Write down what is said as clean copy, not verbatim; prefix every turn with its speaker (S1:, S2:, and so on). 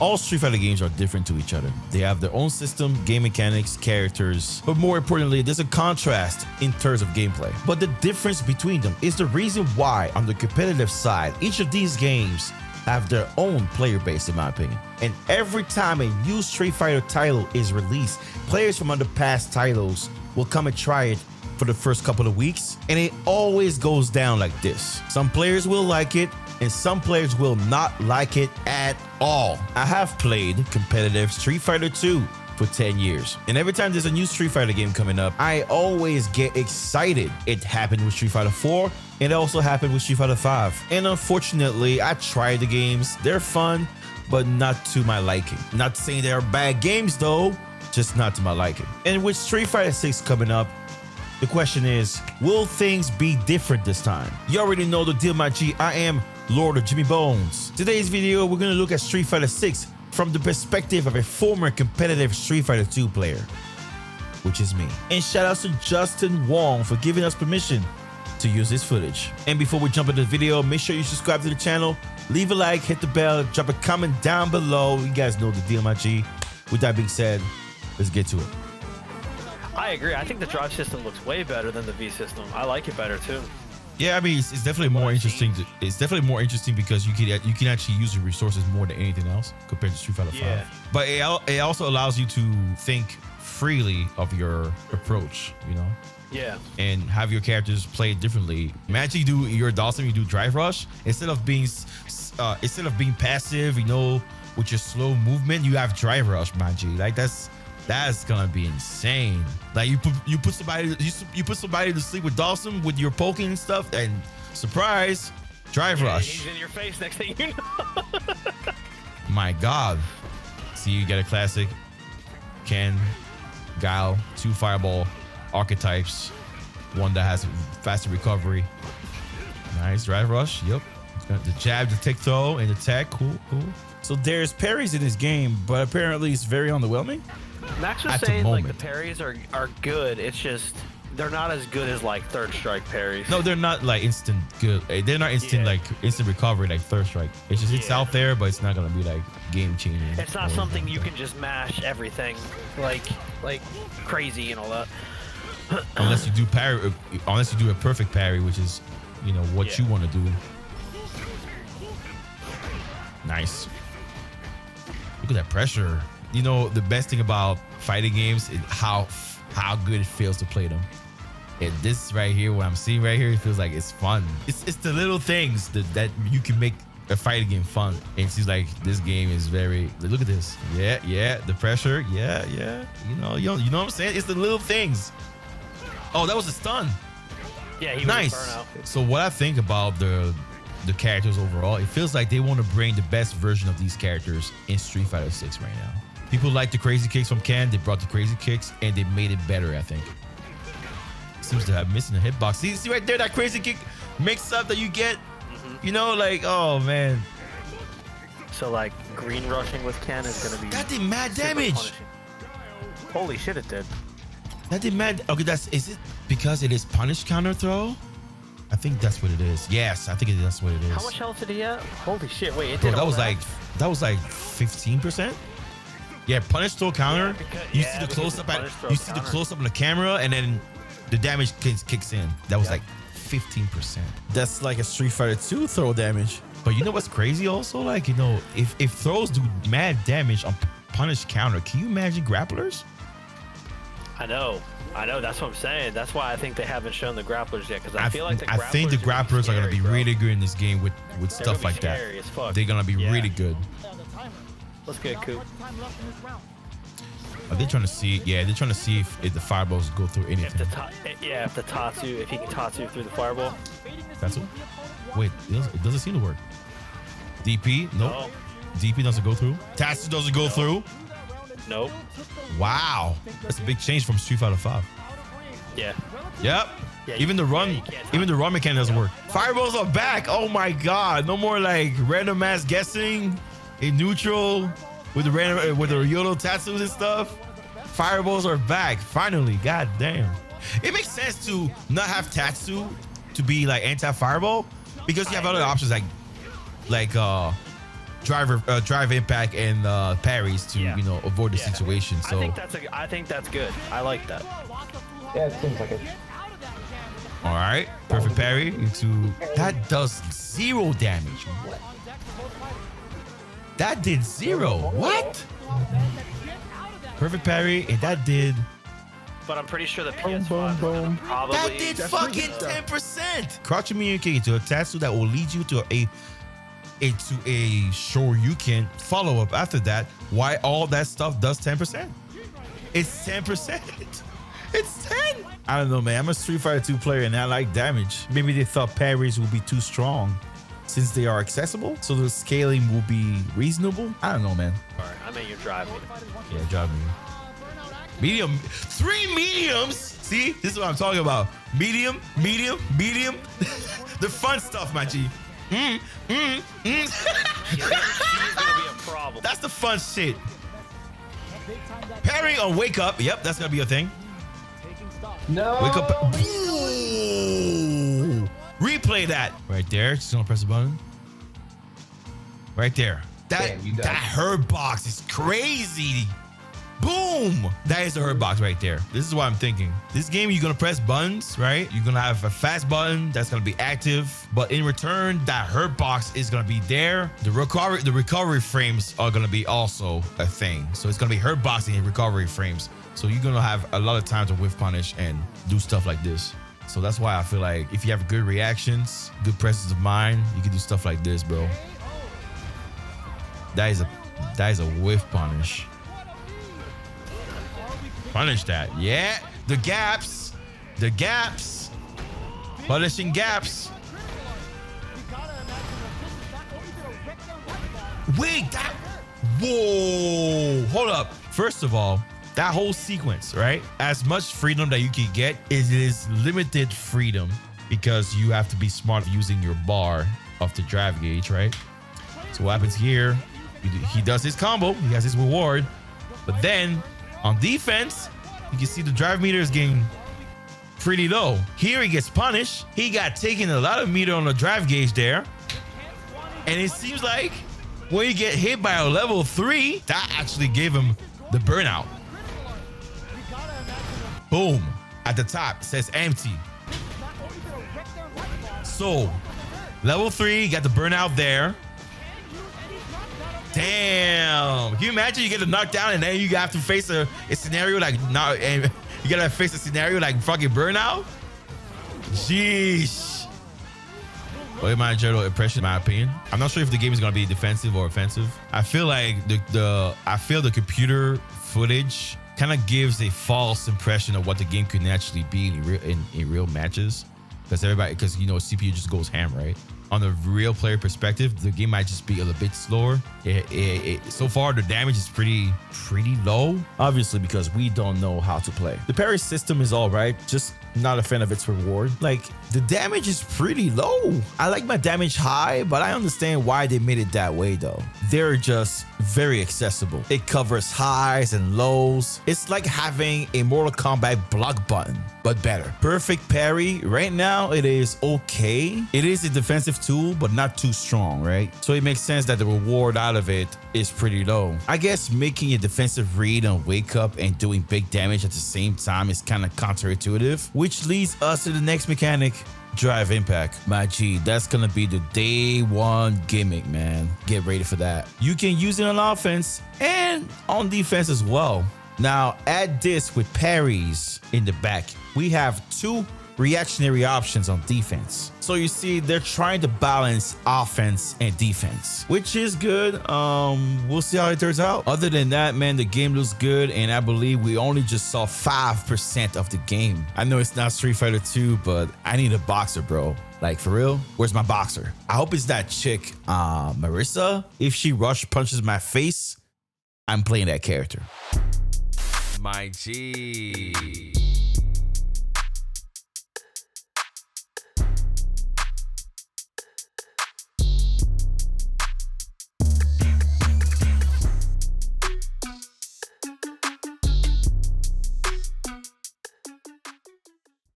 S1: All Street Fighter games are different to each other. They have their own system, game mechanics, characters, but more importantly, there's a contrast in terms of gameplay. But the difference between them is the reason why, on the competitive side, each of these games have their own player base, in my opinion. And every time a new Street Fighter title is released, players from other past titles will come and try it for the first couple of weeks, and it always goes down like this. Some players will like it, and some players will not like it at all. I have played competitive Street Fighter 2 for 10 years. And every time there's a new Street Fighter game coming up, I always get excited. It happened with Street Fighter 4, and it also happened with Street Fighter 5. And unfortunately, I tried the games. They're fun, but not to my liking. Not saying they're bad games though, just not to my liking. And with Street Fighter 6 coming up, the question is, will things be different this time? You already know the deal, my G. I am Lord of Jimmy Bones. Today's video, we're gonna look at Street Fighter 6 from the perspective of a former competitive Street Fighter 2 player, which is me. And shout outs to Justin Wong for giving us permission to use this footage. And before we jump into the video, make sure you subscribe to the channel, leave a like, hit the bell, drop a comment down below. You guys know the deal, my G. With that being said, let's get to it.
S2: I agree. I think the drive system looks way better than the V system. I like it better too.
S1: Yeah, I mean, it's definitely more interesting. It's definitely more interesting because you can actually use your resources more than anything else compared to Street Fighter 5. But it also allows you to think freely of your approach, you know?
S2: Yeah.
S1: And have your characters play differently. Imagine you're a Dawson, you do Drive Rush instead of being passive, you know, with your slow movement, you have Drive Rush, man, G. Like that's gonna be insane. Like you put somebody to sleep with Dawson with your poking and stuff, and surprise, Drive Rush.
S2: He's in your face next thing you know.
S1: My God. See, you get a classic Ken, Guile, 2 fireball archetypes, one that has faster recovery. Nice Drive Rush. Yep. The jab, the tick throw, and the tech. Cool.
S3: So there's parries in this game, but apparently it's very underwhelming.
S2: Max was saying like the parries are good. It's just they're not as good as like Third Strike parries.
S1: No, they're not like instant good. They're not instant like instant recovery like Third Strike. It's just it's out there, but it's not gonna be like game changing.
S2: It's not something you can just mash everything like crazy and all that.
S1: Unless you do parry, unless you do a perfect parry, which is, you know, what you want to do. Nice. Look at that pressure. You know, the best thing about fighting games is how good it feels to play them. And this right here, what I'm seeing right here, it feels like it's fun. It's the little things that you can make a fighting game fun. And it seems like this game is very, look at this. Yeah, the pressure. Yeah. You know what I'm saying? It's the little things. Oh, that was a stun.
S2: Yeah, he
S1: nice.
S2: Was burnout.
S1: So what I think about the characters overall, it feels like they want to bring the best version of these characters in Street Fighter 6 right now. People like the crazy kicks from Ken. They brought the crazy kicks and they made it better, I think. Seems to have missing the hitbox. See right there, that crazy kick mix up that you get. You know, like, oh man.
S2: So like green rushing with Ken is gonna be.
S1: That did mad damage.
S2: Punishing. Holy shit, it did.
S1: That did mad. Okay, is it because it is punish counter throw? I think that's what it is. Yes, I think that's what it is.
S2: How much health did he have? Holy shit! Wait, it
S1: Bro,
S2: did.
S1: that was like 15%. Yeah, punish throw counter. You see the close up the close up on the camera, and then the damage kicks in. That was like 15%.
S3: That's like a Street Fighter 2 throw damage.
S1: But you know what's crazy also? Like, you know, if throws do mad damage on punish counter, can you imagine grapplers?
S2: I know. That's what I'm saying. That's why I think they haven't shown the grapplers yet, because I feel like the
S1: grapplers are gonna be really good in this game with stuff like that. They're gonna be really good.
S2: Let's get Coop.
S1: Are they trying to see? Yeah, they're trying to see if the fireballs go through anything.
S2: If he can Tatsu through the fireball.
S1: Tatsu? Wait, it doesn't seem to work. DP? Nope. No. DP doesn't go through. Tatsu doesn't go through.
S2: Nope.
S1: Wow, that's a big change from Street Fighter 5.
S2: Yeah.
S1: Yep. Yeah, even the run mechanic doesn't work. Fireballs are back. Oh my God! No more like random ass guessing in neutral with the Ryoto Tatsus and stuff. Fireballs are back finally. God damn. It makes sense to not have Tatsu to be like anti-fireball because you have other options like drive impact and parries to
S2: Yeah.
S1: you know avoid the
S2: Yeah.
S1: situation. So
S2: I think that's good. I like that.
S4: Yeah, it seems like it.
S1: all right, perfect parry into that does 0 damage. What? That did 0. What? Perfect parry and that did.
S2: But I'm pretty sure the PS5 is gonna probably.
S1: That did fucking 10%. Crouching communicate to a tattoo that will lead you to a Shoryuken follow up after that. Why all that stuff does 10%? It's 10%. It's 10.
S3: I don't know, man. I'm a Street Fighter 2 player and I like damage. Maybe they thought parries would be too strong since they are accessible, so the scaling will be reasonable. I don't know, man.
S2: All right, I mean, you're driving.
S1: Yeah, drive me. Medium. 3 mediums. See, this is what I'm talking about. Medium, medium, medium. The fun stuff, my G.
S2: She's gonna be a problem.
S1: That's the fun shit. Parry on wake up. Yep, that's gonna be a thing.
S4: No.
S1: Wake up. Ooh. Replay that. Right there. Just gonna press the button. Right there.
S4: Damn, you
S1: That
S4: died.
S1: herb box is crazy. Boom. That is the herb box right there. This is what I'm thinking. This game, you're gonna press buttons, right? You're gonna have a fast button that's gonna be active, but in return, that herb box is gonna be there. The recovery frames are gonna be also a thing. So it's gonna be herb boxing and recovery frames. So you're gonna have a lot of time to whiff punish and do stuff like this. So that's why I feel like if you have good reactions, good presence of mind, you can do stuff like this, bro. That is a whiff punish. Punish that. Yeah. The gaps. The gaps. Punishing gaps. Wait, that. Whoa. Hold up. First of all, that whole sequence, right? As much freedom that you can get, it is limited freedom because you have to be smart using your bar of the drive gauge, right? So what happens here? He does his combo. He has his reward. But then on defense, you can see the drive meter is getting pretty low. Here he gets punished. He got taken a lot of meter on the drive gauge there. And it seems like when you get hit by a level 3, that actually gave him the burnout. Boom. At the top, it says empty. So, level 3, got the burnout there. Damn. Can you imagine you get a knockdown and then you have to face a scenario like now, and you gotta face a scenario like fucking burnout? Jeez. What is my general impression, in my opinion? I'm not sure if the game is gonna be defensive or offensive. I feel like the computer footage kind of gives a false impression of what the game could naturally be in real matches. Because you know, CPU just goes ham, right? On the real player perspective, the game might just be a little bit slower. So far, the damage is pretty low.
S3: Obviously, because we don't know how to play. The parry system is all right, just not a fan of its reward. Like, the damage is pretty low. I like my damage high, but I understand why they made it that way, though. They're just very accessible. It covers highs and lows. It's like having a Mortal Kombat block button, but better. Perfect parry, right now, it is okay. It is a defensive tool, but not too strong, right? So it makes sense that the reward out of it is pretty low. I guess making a defensive read on wake up and doing big damage at the same time is kind of counterintuitive, which leads us to the next mechanic, drive impact. My G, that's gonna be the day one gimmick, man. Get ready for that. You can use it on offense and on defense as well. Now add this with parries in the back. We have 2 reactionary options on defense. So you see, they're trying to balance offense and defense, which is good. We'll see how it turns out. Other than that, man, the game looks good, and I believe we only just saw 5% of the game. I know it's not Street Fighter 2, but I need a boxer, bro. Like, for real, where's my boxer? I hope it's that chick, Marissa. If she rush punches my face, I'm playing that character.
S1: My G.